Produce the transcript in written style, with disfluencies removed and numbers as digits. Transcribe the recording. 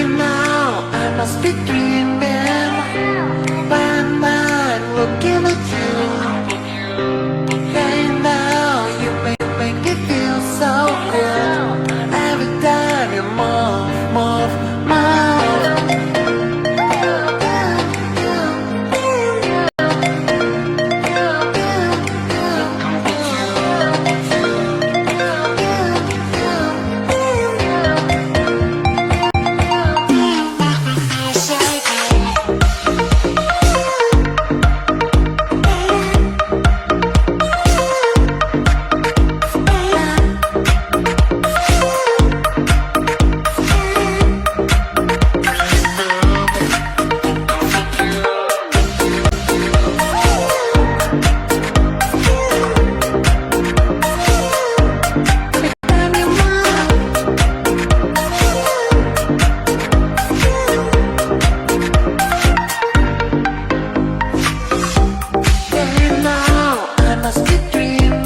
now I must be dreaming. When I'm looking at you. Hey now you make me feel so good. Every time you move. Must be dreaming.